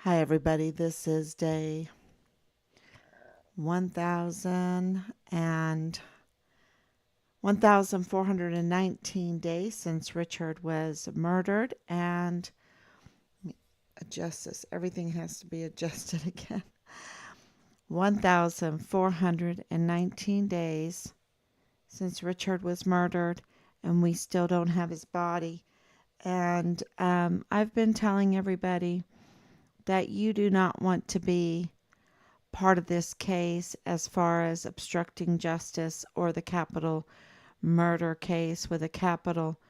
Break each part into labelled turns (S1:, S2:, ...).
S1: Hi, everybody. This is day 1000 and 1419 days since Richard was murdered. And adjust this, everything has to be adjusted again. 1419 days since Richard was murdered, and we still don't have his body. And I've been telling everybody that you do not want to be part of this case as far as obstructing justice or the capital murder case with a capital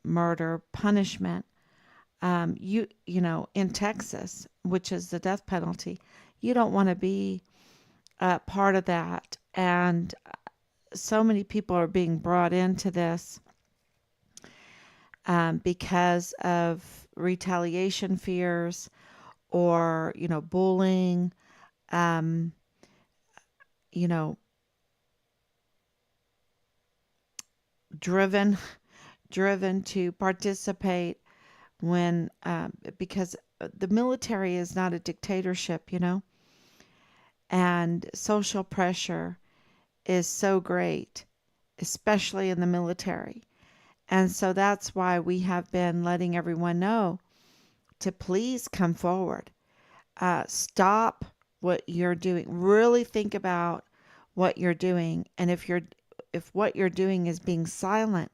S1: murder punishment. In Texas, which is the death penalty, you don't want to be part of that. And so many people are being brought into this because of retaliation fears or, bullying, um, you know, driven driven to participate when because the military is not a dictatorship, and social pressure is so great, especially in the military. And so that's why we have been letting everyone know to please come forward. Stop what you're doing. Really think about what you're doing. And if what you're doing is being silent,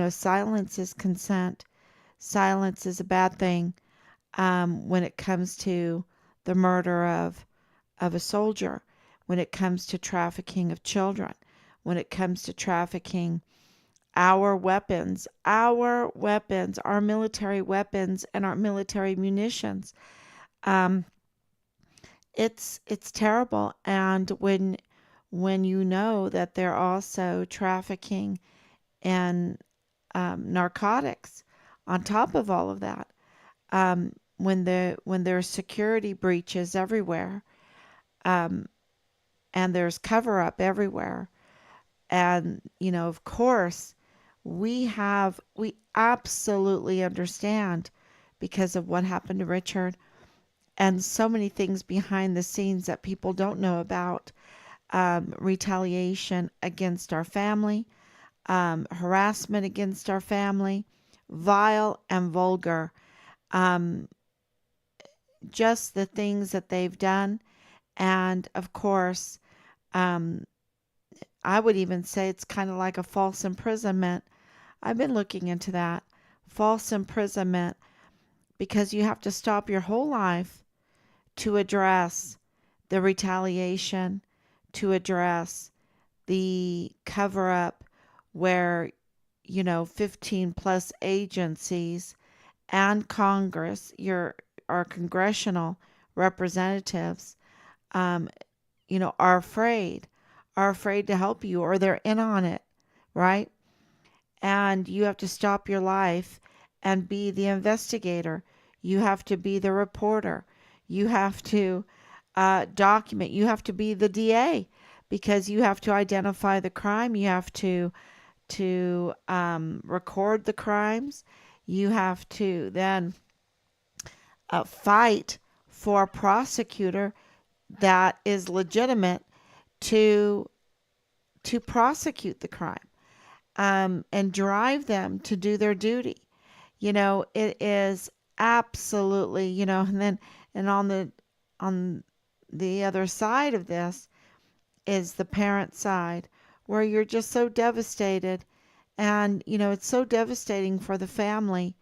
S1: silence is consent. Silence is a bad thing when it comes to the murder of a soldier, when it comes to trafficking of children, when it comes to trafficking our military weapons, and our military munitions. Um, it's terrible, and when you know that they're also trafficking in narcotics on top of all of that, when there's security breaches everywhere, um, and there's cover up everywhere, and of course we absolutely understand because of what happened to Richard and so many things behind the scenes that people don't know about, retaliation against our family, harassment against our family, vile and vulgar, um, just the things that they've done. And of course, um, I would even say it's kind of like a false imprisonment. I've been looking into that. False imprisonment, because you have to stop your whole life to address the retaliation, to address the cover up where, 15 plus agencies and Congress, our congressional representatives, um, are afraid to help you, or they're in on it, right? And you have to stop your life and be the investigator. You have to be the reporter. You have to document. You have to be the DA because you have to identify the crime. You have to record the crimes. You have to then fight for a prosecutor that is legitimate to prosecute the crime, and drive them to do their duty. It is absolutely, and on the other side of this is the parent side, where you're just so devastated. And, it's so devastating for the family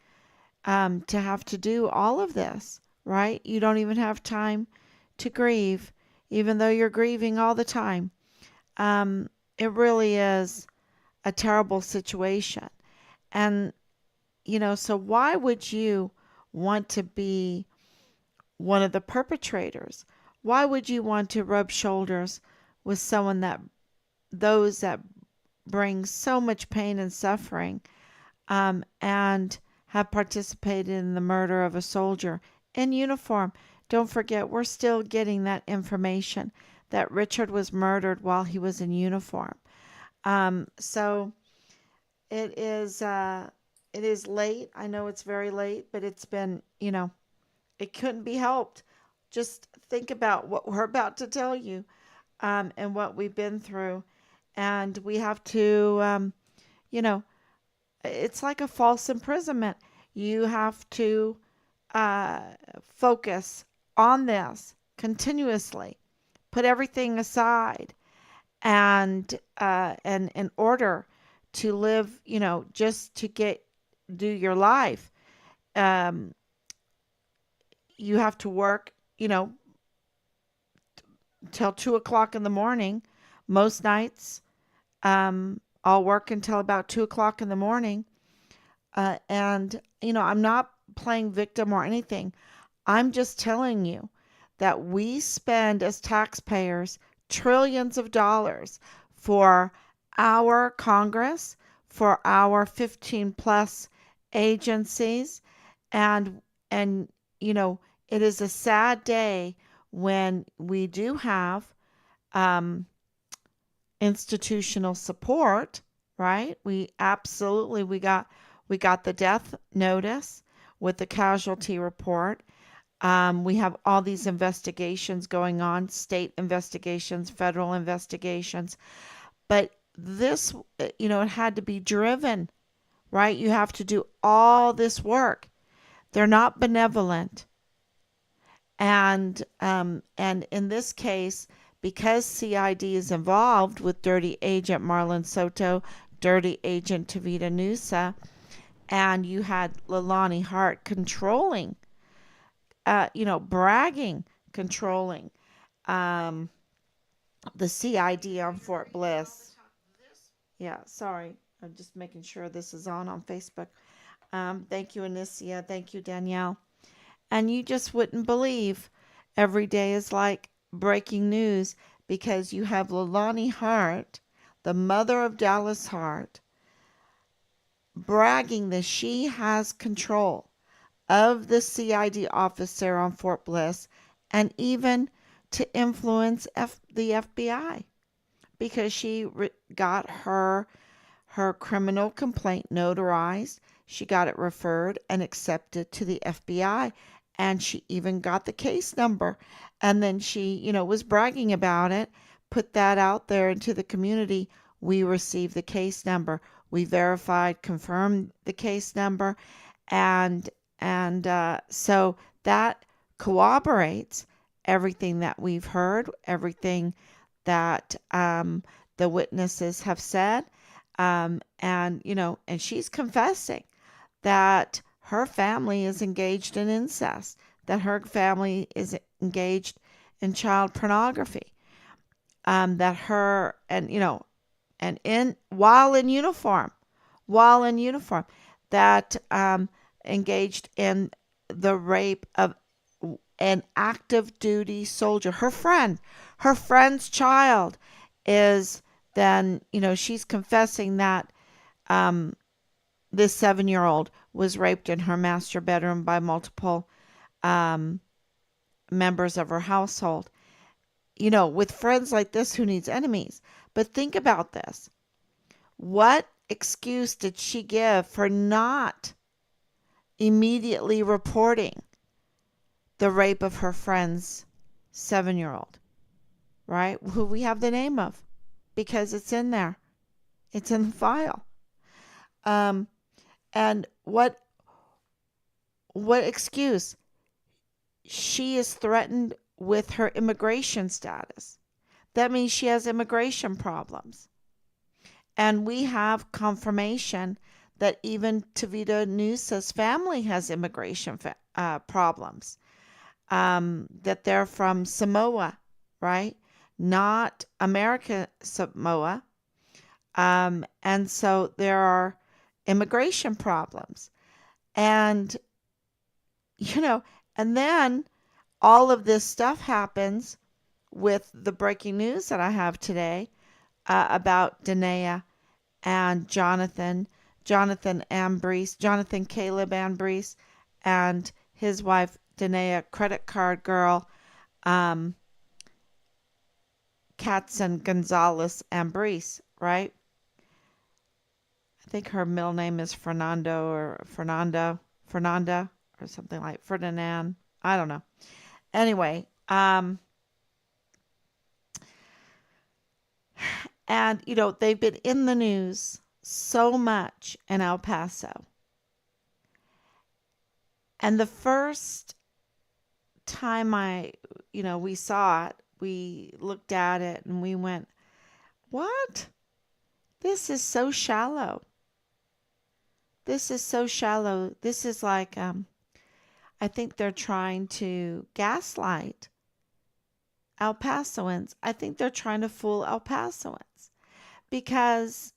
S1: to have to do all of this, right? You don't even have time to grieve, even though you're grieving all the time. Um, it really is a terrible situation. And, so why would you want to be one of the perpetrators? Why would you want to rub shoulders with those that bring so much pain and suffering, and have participated in the murder of a soldier in uniform? Don't forget, we're still getting that information that Richard was murdered while he was in uniform. So it is late. I know it's very late, but it's been It couldn't be helped. Just think about what we're about to tell you, and what we've been through. And we have to, you know, it's like a false imprisonment. You have to uh, focus on this continuously, put everything aside, and in order to live, just to do your life, um, you have to work, till 2 o'clock in the morning. Most nights, I'll work until about 2 o'clock in the morning. And, I'm not playing victim or anything. I'm just telling you that we spend as taxpayers trillions of dollars for our Congress, for our 15 plus agencies, and and it is a sad day when we do have um, institutional support, right? We got the death notice with the casualty report. We have all these investigations going on, state investigations, federal investigations, but this, it had to be driven, right? You have to do all this work. They're not benevolent. And in this case, because CID is involved with Dirty Agent Marlon Soto, Dirty Agent Tavita Nusa, and you had Leilani Hart controlling, bragging, controlling um, the CID on Fort Bliss. Yeah, sorry. I'm just making sure this is on Facebook. Thank you, Anicia. Thank you, Danielle. And you just wouldn't believe every day is like breaking news because you have Leilani Hart, the mother of Dallas Hart, bragging that she has control of the CID office there on Fort Bliss and even to influence the FBI because she got her criminal complaint notarized. She got it referred and accepted to the FBI. And she even got the case number. And then she, was bragging about it, put that out there into the community. We received the case number. We verified, confirmed the case number. And so that corroborates everything that we've heard, everything that the witnesses have said. And she's confessing that her family is engaged in incest, that her family is engaged in child pornography, that her, and while in uniform, that engaged in the rape of an active duty soldier. Her friend's child is then, she's confessing that this 7-year-old was raped in her master bedroom by multiple um, members of her household. With friends like this, who needs enemies? But think about this. What excuse did she give for not immediately reporting the rape of her friend's 7-year-old, right? Who we have the name of because it's in there. It's in the file. And what excuse? She is threatened with her immigration status. That means she has immigration problems. And we have confirmation that even Tavita Nusa's family has immigration problems. That they're from Samoa, right? Not American Samoa. And so there are immigration problems. And, and then all of this stuff happens with the breaking news that I have today about Danae and Jonathan Ambriz, Jonathan Caleb Ambriz, and his wife Danae, credit card girl, Katzen Gonzalez Ambriz, right? I think her middle name is Fernanda or something like Ferdinand. I don't know. Anyway, and they've been in the news so much in El Paso. And the first time we saw it, we looked at it and we went, "What? This is so shallow. This is so shallow. This is like I think they're trying to gaslight El Pasoans. I think they're trying to fool El Pasoans because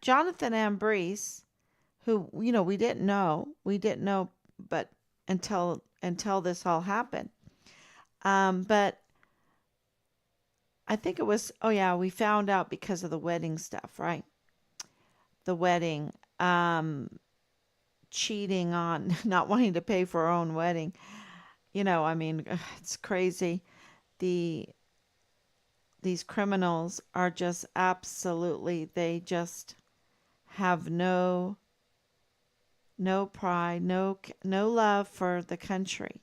S1: Jonathan Ambriz, who we didn't know, but until this all happened. But I think it was, oh yeah, we found out because of the wedding stuff, right? The wedding, cheating on not wanting to pay for our own wedding. I mean, it's crazy. The these criminals are just absolutely, they just have no pride, no love for the country,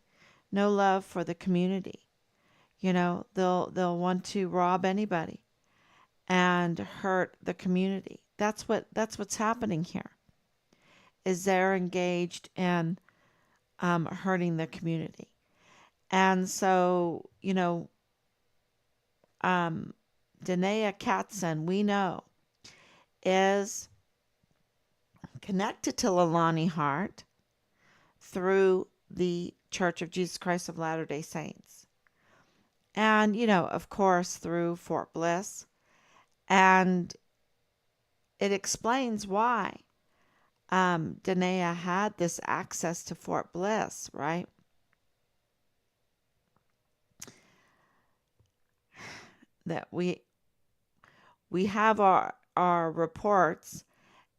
S1: no love for the community. They'll want to rob anybody and hurt the community. That's what's happening here. Is they're engaged in hurting the community. And so, Danae Katzen, we know, is connected to Leilani Hart through the Church of Jesus Christ of Latter-day Saints. And, of course, through Fort Bliss. And it explains why Danae had this access to Fort Bliss, right? That we have our reports,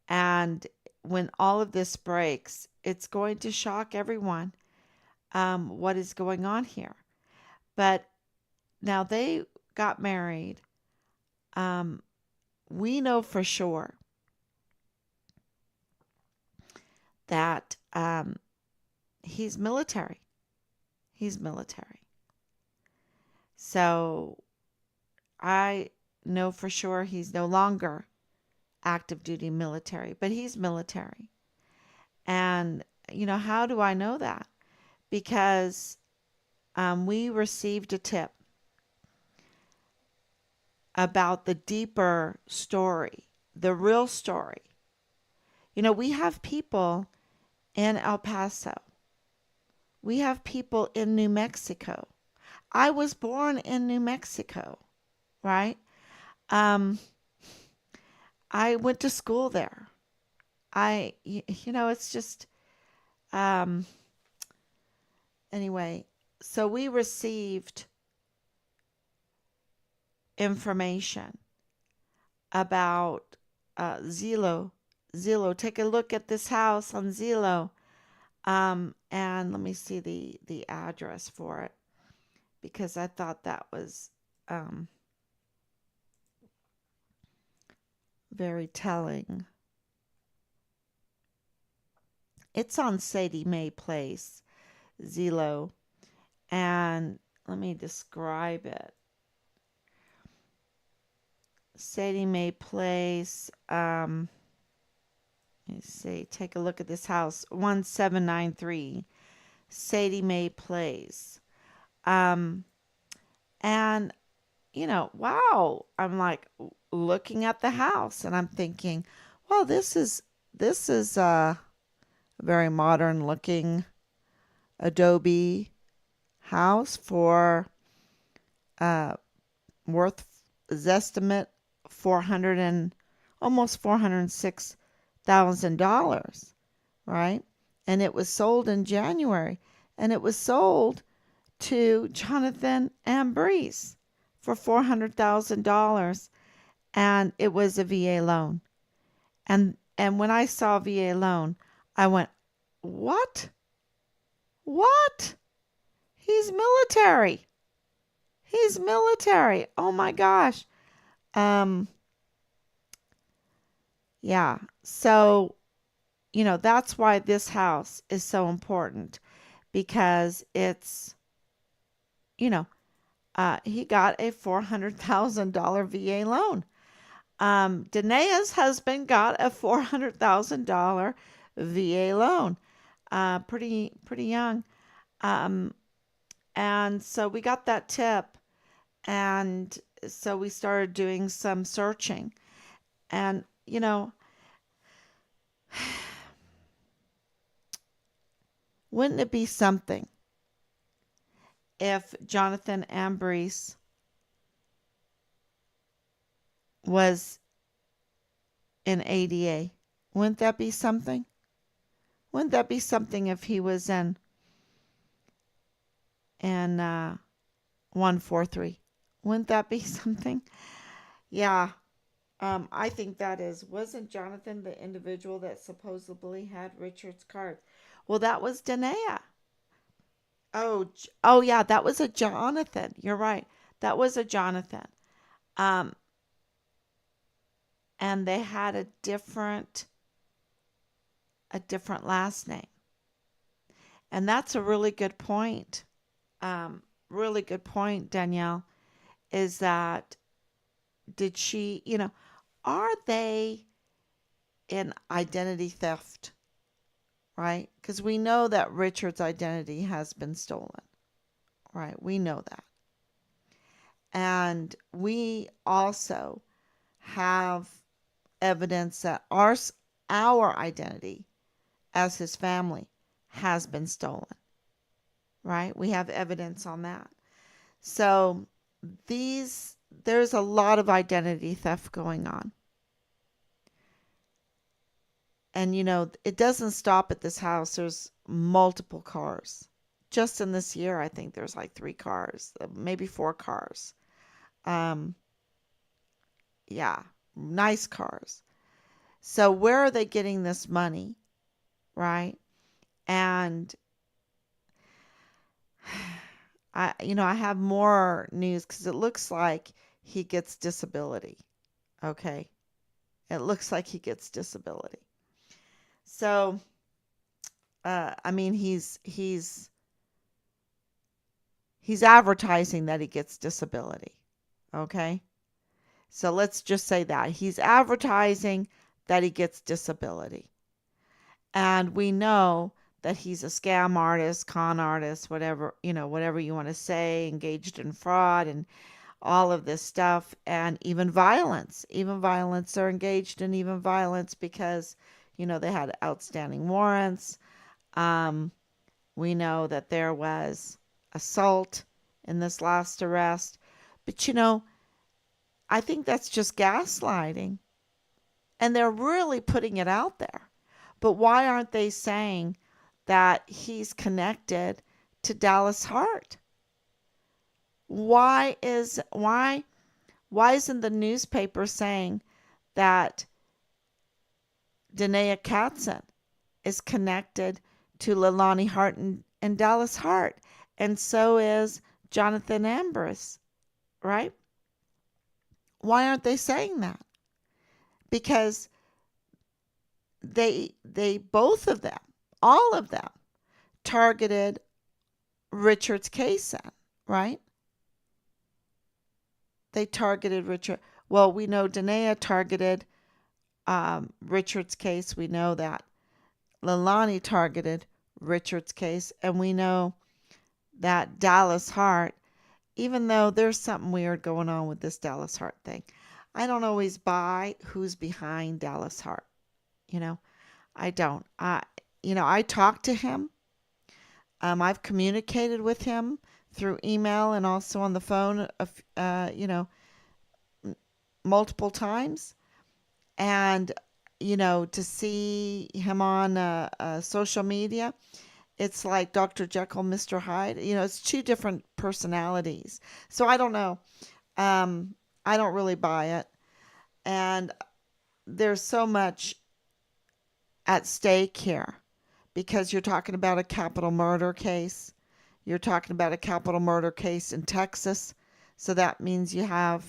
S1: and when all of this breaks, it's going to shock everyone what is going on here. But now they got married. We know for sure that he's military. He's military. So I know for sure he's no longer active duty military, but he's military. And, how do I know that? Because we received a tip about the deeper story, the real story. We have people in El Paso. We have people in New Mexico. I was born in New Mexico, right? I went to school there. It's just, anyway, so we received information about Zillow. Zillow, take a look at this house on Zillow. And let me see the address for it because I thought that was very telling. It's on Sadie Mae Place, Zillow, and let me describe it. Sadie Mae Place. Let's see. Take a look at this house, 1793, Sadie Mae Place. And wow, I'm like looking at the house and I'm thinking, well, this is a very modern looking adobe house for worth is estimate 400 and almost $406,000, right? And it was sold in January, and it was sold to Jonathan Ambriz for $400,000, and it was a VA loan. And when I saw VA loan, I went, "What? What? He's military. He's military. Oh my gosh." Yeah. So, that's why this house is so important because it's, you know, he got a $400,000 VA loan. Danae's husband got a $400,000 VA loan. Pretty young. Um, and so we got that tip, and so we started doing some searching. And wouldn't it be something if Jonathan Ambriz was in ADA? Wouldn't that be something? Wouldn't that be something if he was in 143? Wouldn't that be something? Yeah. I think that is. Wasn't Jonathan the individual that supposedly had Richard's cards? Well, that was Danae. Oh yeah, that was a Jonathan. You're right. That was a Jonathan. Um, and they had a different last name. And that's a really good point. Really good point, Danielle, is that did she, are they in identity theft, right? Because we know that Richard's identity has been stolen, right? We know that. And we also have evidence that our identity as his family has been stolen, right? We have evidence on that. So there's a lot of identity theft going on. And it doesn't stop at this house. There's multiple cars. Just in this year, I think there's like 3 cars, maybe 4 cars. Um, yeah, nice cars. So where are they getting this money, right? And I have more news because it looks like he gets disability. Okay, it looks like he gets disability. So, I mean, he's advertising that he gets disability. Okay, so let's just say that he's advertising that he gets disability, and we know that he's a scam artist, con artist, whatever you want to say, engaged in fraud and all of this stuff, and even violence. Even violence, they're engaged in even violence because, they had outstanding warrants. Um, we know that there was assault in this last arrest. But, I think that's just gaslighting. And they're really putting it out there. But why aren't they saying that he's connected to Dallas Hart? Why isn't the newspaper saying that Danae Katzen is connected to Leilani Hart and Dallas Hart, and so is Jonathan Ambriz, right? Why aren't they saying that? Because they both of them, all of them, targeted Richard's case in, right? They targeted Richard. Well, we know Danae targeted Richard's case. We know that Leilani targeted Richard's case, and we know that Dallas Hart, even though there's something weird going on with this Dallas Hart thing, I don't always buy who's behind Dallas Hart. I don't. I talked to him. I've communicated with him through email and also on the phone, multiple times. And, to see him on social media, it's like Dr. Jekyll, Mr. Hyde. It's 2 different personalities. So I don't know. I don't really buy it. And there's so much at stake here because you're talking about a capital murder case. You're talking about a capital murder case in Texas. So that means you have,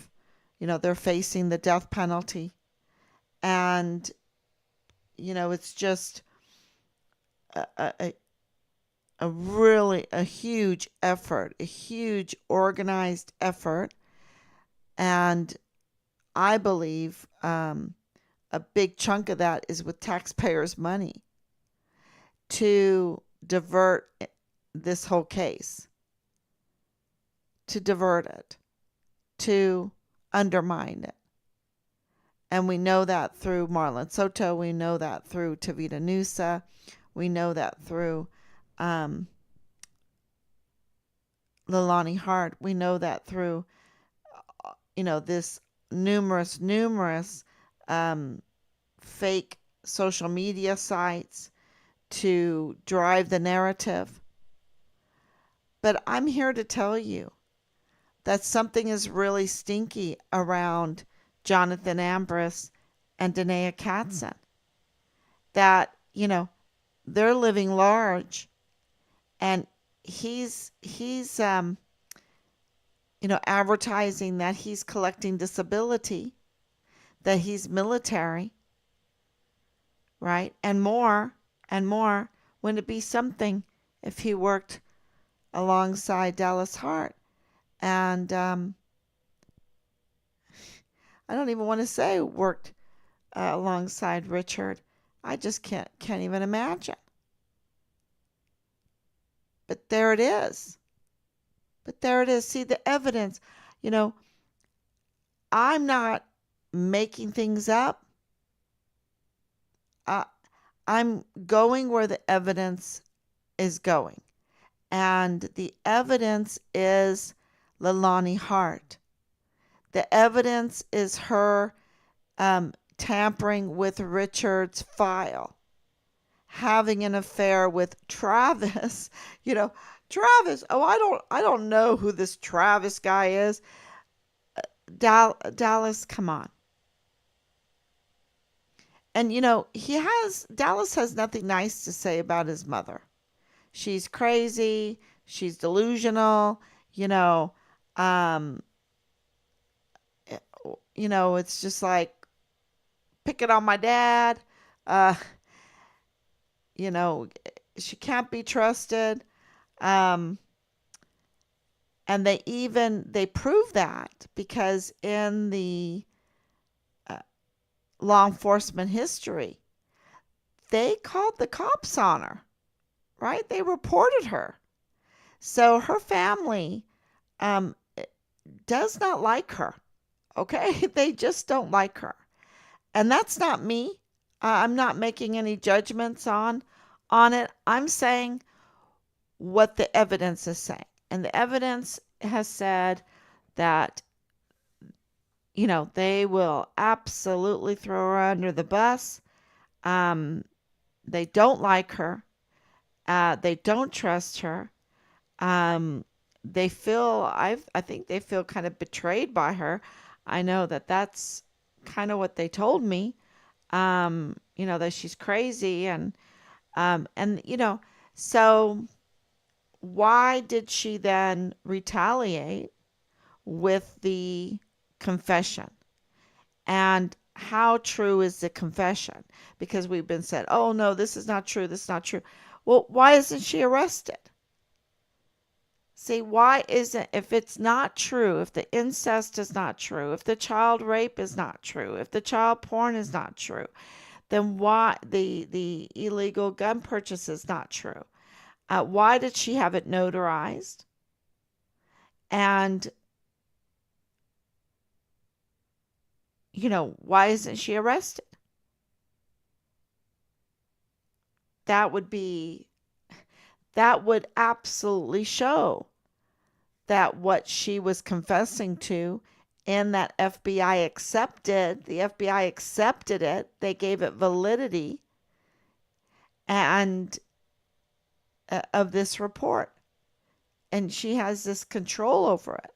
S1: they're facing the death penalty. And, it's just a a huge effort, a huge organized effort, and I believe a big chunk of that is with taxpayers' money to divert this whole case, to divert it, to undermine it. And we know that through Marlon Soto. We know that through Tavita Nusa. We know that through um, Leilani Hart. We know that through, this numerous um, fake social media sites to drive the narrative. But I'm here to tell you that something is really stinky around Jonathan Ambriz and Danae Katzen. That, they're living large, and he's advertising that he's collecting disability, that he's military, right? And more and more. Wouldn't it be something if he worked alongside Dallas Hart? And I don't even want to say worked alongside Richard. I just can't even imagine. But there it is. See the evidence. I'm not making things up. I'm going where the evidence is going. And the evidence is Leilani Hart. The evidence is her tampering with Richard's file, having an affair with Travis. Travis. Oh, I don't know who this Travis guy is. Dallas, come on. And Dallas has nothing nice to say about his mother. She's crazy. She's delusional. Um, it's just like picking on my dad. Uh, she can't be trusted. And they prove that because in the law enforcement history, they called the cops on her, right? They reported her. So her family does not like her, okay? They just don't like her. And that's not me. I'm not making any judgments on it. I'm saying what the evidence is saying. And the evidence has said that, they will absolutely throw her under the bus. They don't like her. They don't trust her. I think they feel kind of betrayed by her. I know that that's kind of what they told me. That she's crazy so why did she then retaliate with the confession? And how true is the confession? Because we've been said, oh no, this is not true. This is not true. Well, why isn't she arrested? See, why isn't, if it's not true, if the incest is not true, if the child rape is not true, if the child porn is not true, then why the illegal gun purchase is not true? Why did she have it notarized? And, why isn't she arrested? That would absolutely show that what she was confessing to and that the FBI accepted it, they gave it validity and of this report. And she has this control over it,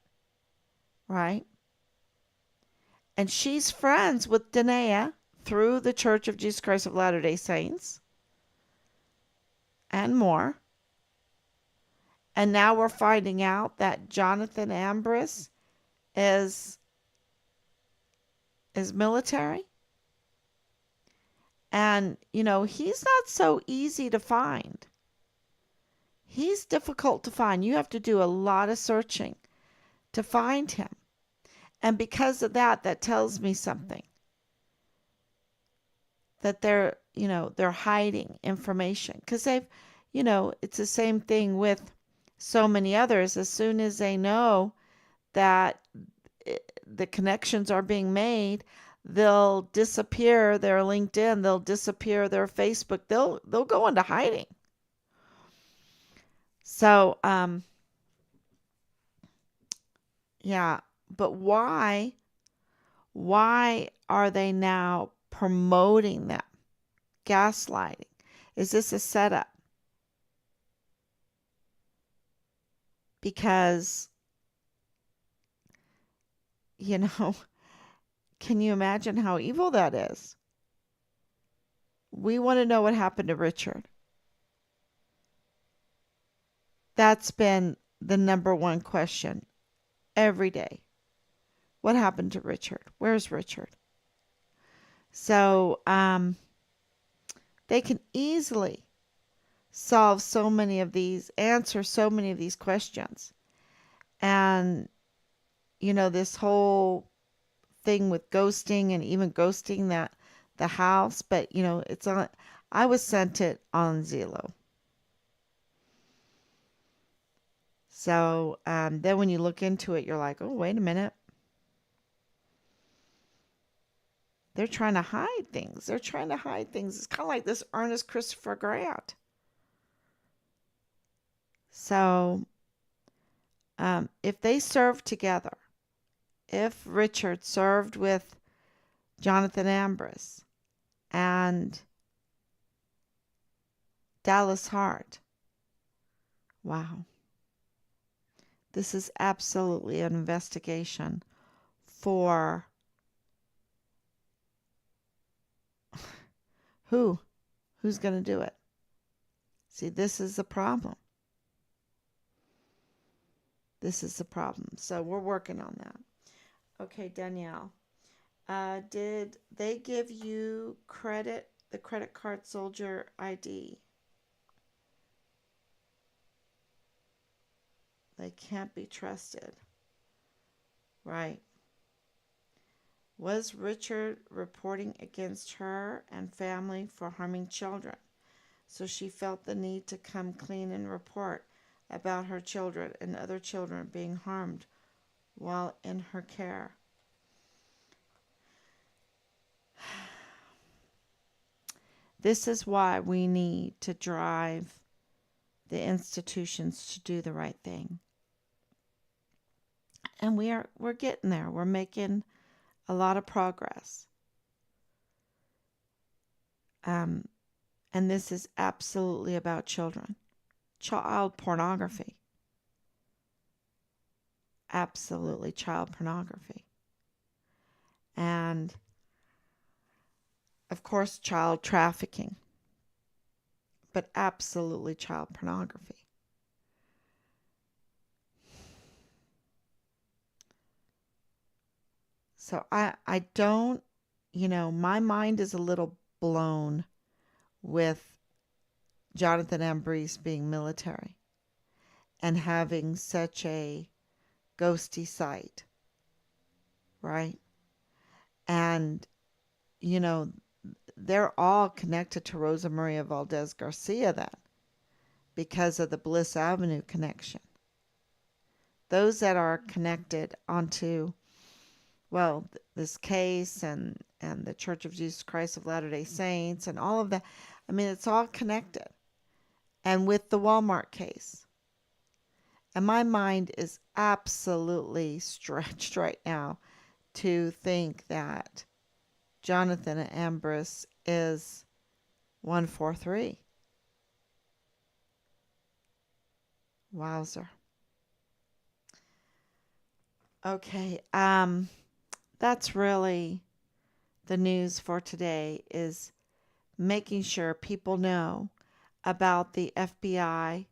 S1: right? And she's friends with Danae through the Church of Jesus Christ of Latter-day Saints and more. And now we're finding out that Jonathan Ambriz is military. And, he's not so easy to find. He's difficult to find. You have to do a lot of searching to find him. And because of that, that tells me something. That they're hiding information because it's the same thing with so many others. As soon as they know that the connections are being made, they'll disappear their LinkedIn, they'll disappear their Facebook, they'll go into hiding. So, yeah, but why are they now promoting them? Gaslighting. Is this a setup? Because, you know, can you imagine how evil that is? We want to know what happened to Richard. That's been the number one question every day. What happened to Richard? Where's Richard? So they can easily solve so many of these, answer so many of these questions. And, this whole thing with ghosting and even ghosting the house, but it's on. I was sent it on Zillow. So then when you look into it, you're like, oh, wait a minute. They're trying to hide things. They're trying to hide things. It's kind of like this Ernest Christopher Grant. So if they served together, if Richard served with Jonathan Ambriz and Dallas Hart, wow. This is absolutely an investigation for who? Who's going to do it? See, this is the problem. This is the problem. So we're working on that. Okay, Danielle. Did they give you the credit card soldier ID? They can't be trusted. Right. Was Richard reporting against her and family for harming children? So she felt the need to come clean and report about her children and other children being harmed while in her care. This is why we need to drive the institutions to do the right thing. And we're getting there. We're making a lot of progress. And this is absolutely about children. Child pornography. Absolutely child pornography. And of course, child trafficking. But absolutely child pornography. So I don't, my mind is a little blown with Jonathan Ambriz being military and having such a ghosty site, right? And, they're all connected to Rosa Maria Valdez Garcia then because of the Bliss Avenue connection. Those that are connected onto, well, this case and the Church of Jesus Christ of Latter-day Saints and all of that, I mean, it's all connected. And with the Walmart case. And my mind is absolutely stretched right now to think that Jonathan Ambriz is 143. Wowzer. Okay, that's really the news for today, is making sure people know about the FBI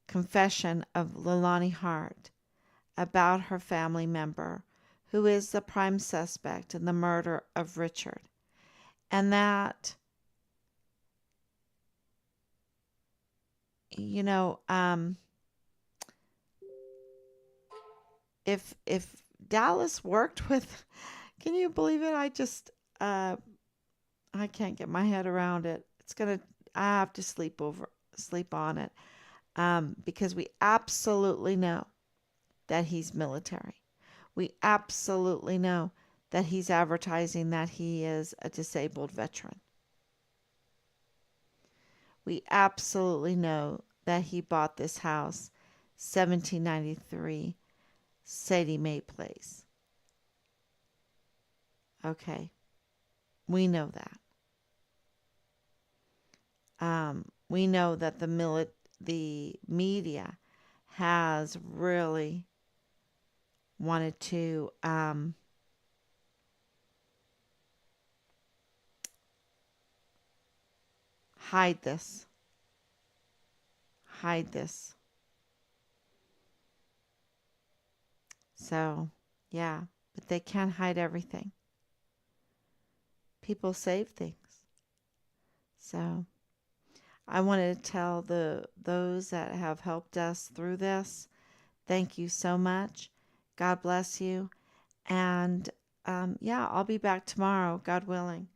S1: confession of Leilani Hart about her family member who is the prime suspect in the murder of Richard. And that you know, if Dallas worked with, can you believe it? Uh, I can't get my head around it. I have to sleep on it, because we absolutely know that he's military. We absolutely know that he's advertising that he is a disabled veteran. We absolutely know that he bought this house, 1793 Sadie Mae Place. Okay, we know that. We know that the media has really wanted to hide this, hide this. So, yeah, but they can't hide everything. People save things. So, I wanted to tell those that have helped us through this, thank you so much. God bless you. And yeah, I'll be back tomorrow, God willing.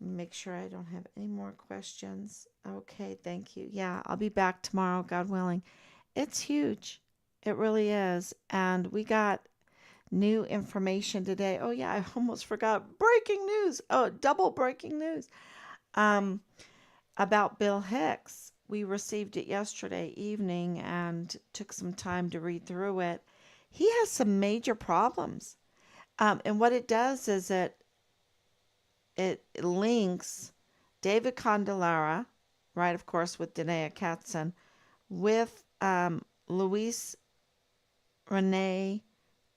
S1: Make sure I don't have any more questions. Okay, thank you. Yeah, I'll be back tomorrow, God willing. It's huge. It really is. And we got new information today. Oh yeah, I almost forgot. Breaking news. Oh, double breaking news. Um, about Bill Hicks. We received it yesterday evening and took some time to read through it. He has some major problems. And what it does is it links David Candelara, right, of course, with Danae Katzen, with Luis Rene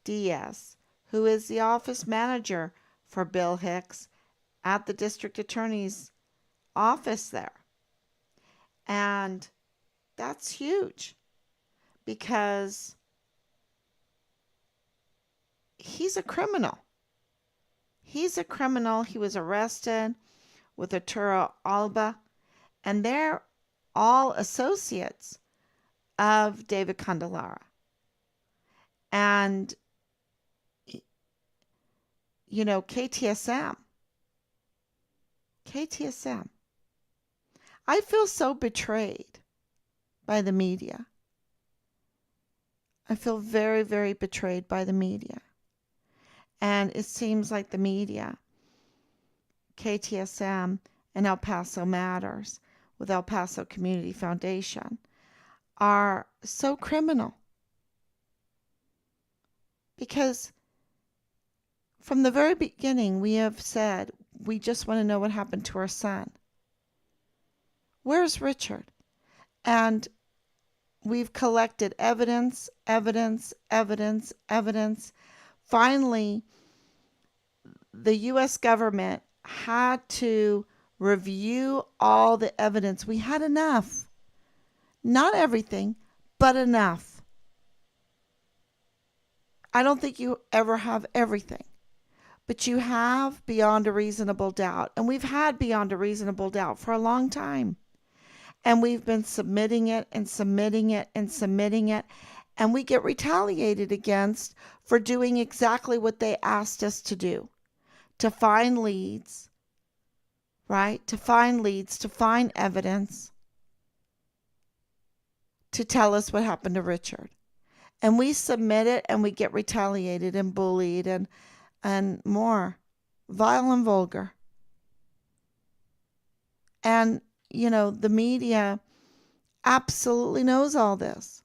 S1: Diaz, who is the office manager for Bill Hicks at the district attorney's office there. And that's huge because he's a criminal. He's a criminal. He was arrested with Arturo Alba, and they're all associates of David Candelara. And, you know, KTSM. I feel so betrayed by the media. I feel very, very betrayed by the media. And it seems like the media, KTSM and El Paso Matters with El Paso Community Foundation, are so criminal. Because from the very beginning, we have said we just want to know what happened to our son. Where's Richard? And we've collected evidence, evidence, evidence, evidence. Finally, the U.S. government had to review all the evidence. We had enough. Not everything, but enough. I don't think you ever have everything, but you have beyond a reasonable doubt. And we've had beyond a reasonable doubt for a long time. And we've been submitting it and submitting it and submitting it. And we get retaliated against for doing exactly what they asked us to do. To find leads, right? To find leads, to find evidence, to tell us what happened to Richard. And we submit it and we get retaliated and bullied and more vile and vulgar. And, you know, the media absolutely knows all this.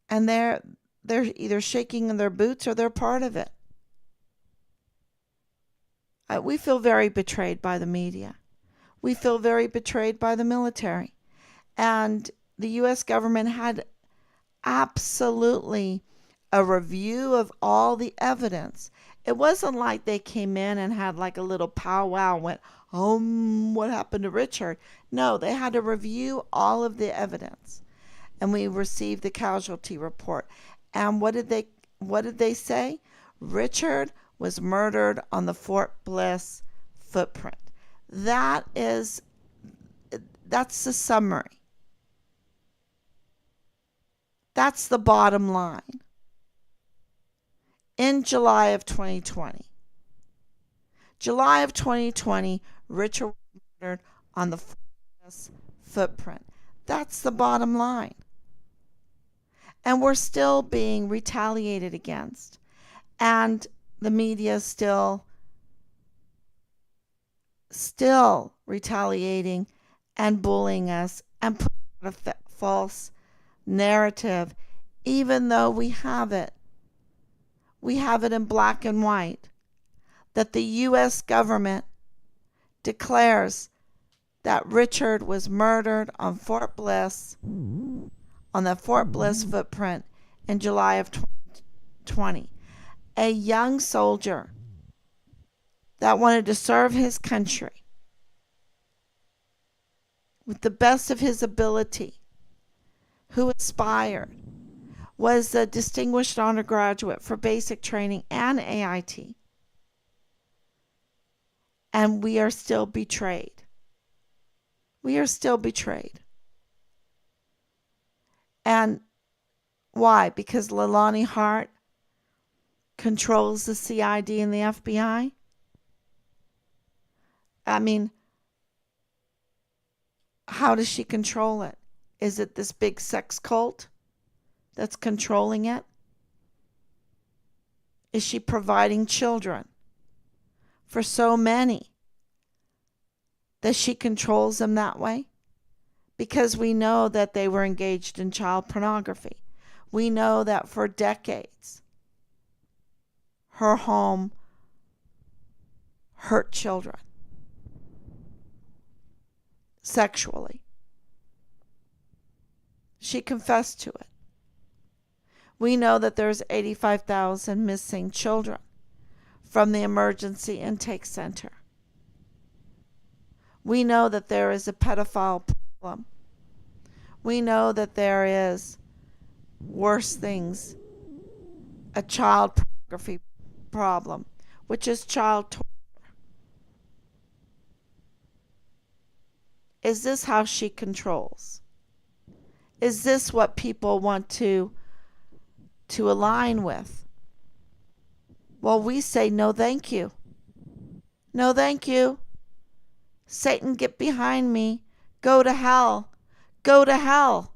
S1: And they're either shaking in their boots or they're part of it. We feel very betrayed by the media. We feel very betrayed by the military. And the U.S. government had absolutely a review of all the evidence. It wasn't like they came in and had like a little powwow and went, what happened to Richard? No, they had to review all of the evidence. And we received the casualty report. And what did they say? Richard was murdered on the Fort Bliss footprint. That is That's the summary. That's the bottom line. In July of 2020, Richard was murdered on the footprint. That's the bottom line. And we're still being retaliated against. And the media is still retaliating and bullying us and putting out a false narrative, even though we have it. We have it in black and white that the U.S. government declares that Richard was murdered on Fort Bliss, on the Fort Bliss footprint in July of 2020. A young soldier that wanted to serve his country with the best of his ability, who aspired, was a distinguished undergraduate for basic training and AIT. And we are still betrayed. We are still betrayed. And why? Because Leilani Hart controls the CID and the FBI? I mean, how does she control it? Is it this big sex cult that's controlling it? Is she providing children for so many that she controls them that way? Because we know that they were engaged in child pornography. We know that for decades, her home hurt children sexually. She confessed to it. We know that there's 85,000 missing children from the emergency intake center. We know that there is a pedophile problem. We know that there is worse things, a child pornography problem, which is child torture. Is this how she controls? Is this what people want to align with? Well, we say no thank you. No thank you. Satan, get behind me. Go to hell. Go to hell.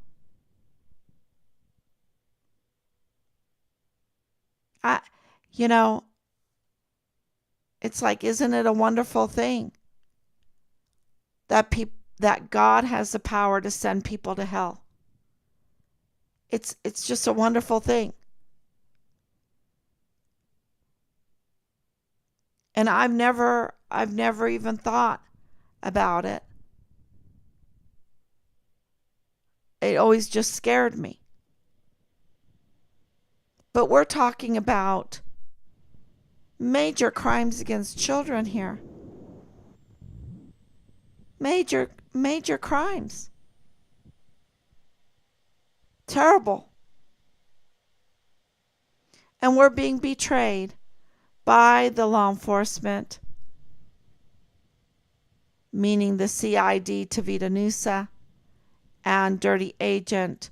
S1: It's like, isn't it a wonderful thing that God has the power to send people to hell? It's just a wonderful thing. And I've never even thought about it. It always just scared me. But we're talking about major crimes against children here. Major crimes. Terrible. And we're being betrayed by the law enforcement, meaning the CID Tavita Nusa and dirty agent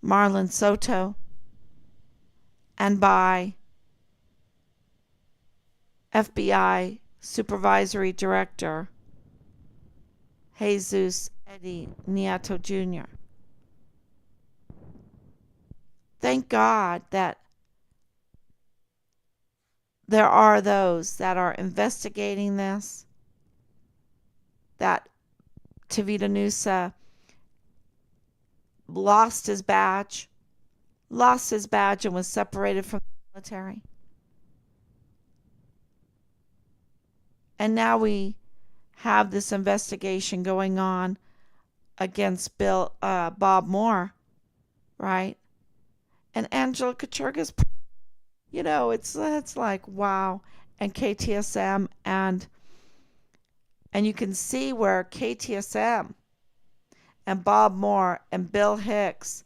S1: Marlon Soto, and by FBI Supervisory Director Jesus Eddie Nieto Jr. Thank God that there are those that are investigating this, that Tavita Nusa lost his badge and was separated from the military. And now we have this investigation going on against Bob Moore, right? And Angela Kachurga's, it's like, wow. And KTSM, and you can see where KTSM and Bob Moore and Bill Hicks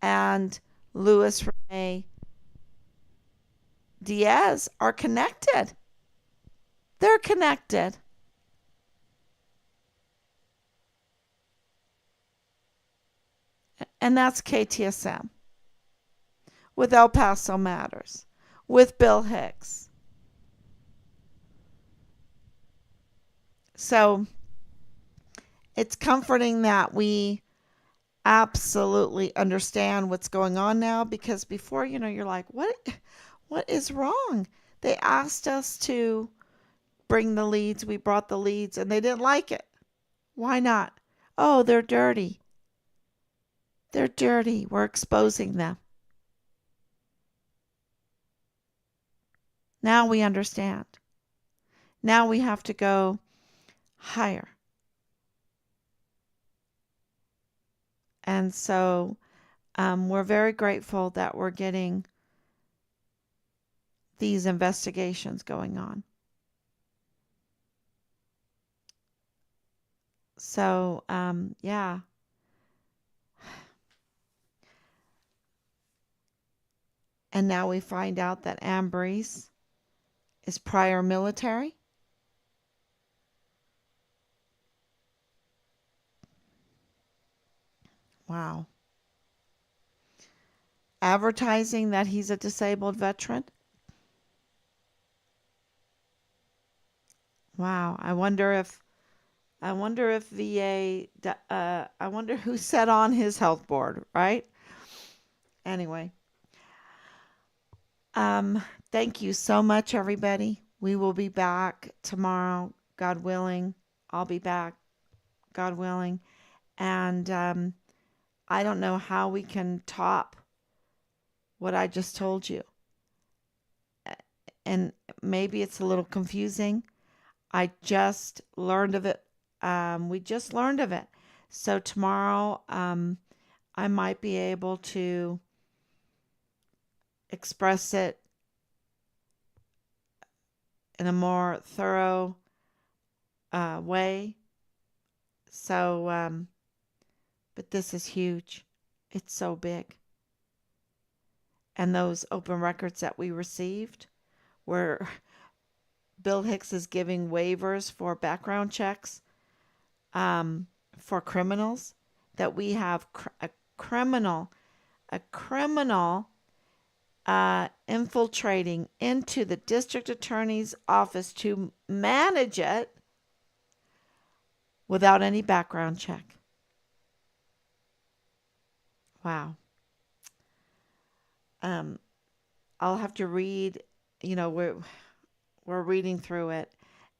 S1: and Luis Rene Diaz are connected. They're connected. And that's KTSM with El Paso Matters, with Bill Hicks. So it's comforting that we absolutely understand what's going on now, because before, you're like, what is wrong? They asked us to bring the leads. We brought the leads and they didn't like it. Why not? Oh, they're dirty. They're dirty. We're exposing them. Now we understand. Now we have to go higher. And so we're very grateful that we're getting these investigations going on. So, yeah. And now we find out that Ambriz is prior military. Wow. Advertising that he's a disabled veteran. Wow. I wonder if VA, I wonder who sat on his health board, right? Anyway, thank you so much, everybody. We will be back tomorrow, God willing. I'll be back, God willing. And I don't know how we can top what I just told you. And maybe it's a little confusing. I just learned of it. We just learned of it. So tomorrow, I might be able to express it in a more thorough way. So, but this is huge. It's so big. And those open records that we received, where Bill Hicks is giving waivers for background checks for criminals, that we have a criminal infiltrating into the district attorney's office to manage it without any background check. Wow. I'll have to read, we're reading through it,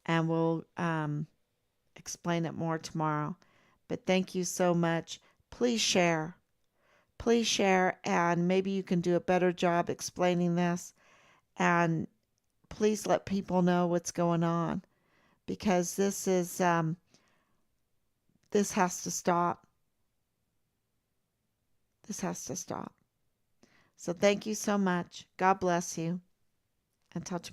S1: and we'll explain it more tomorrow. But thank you so much. Please share. Please share, and maybe you can do a better job explaining this. And please let people know what's going on, because this has to stop. This has to stop. So thank you so much. God bless you. Until tomorrow.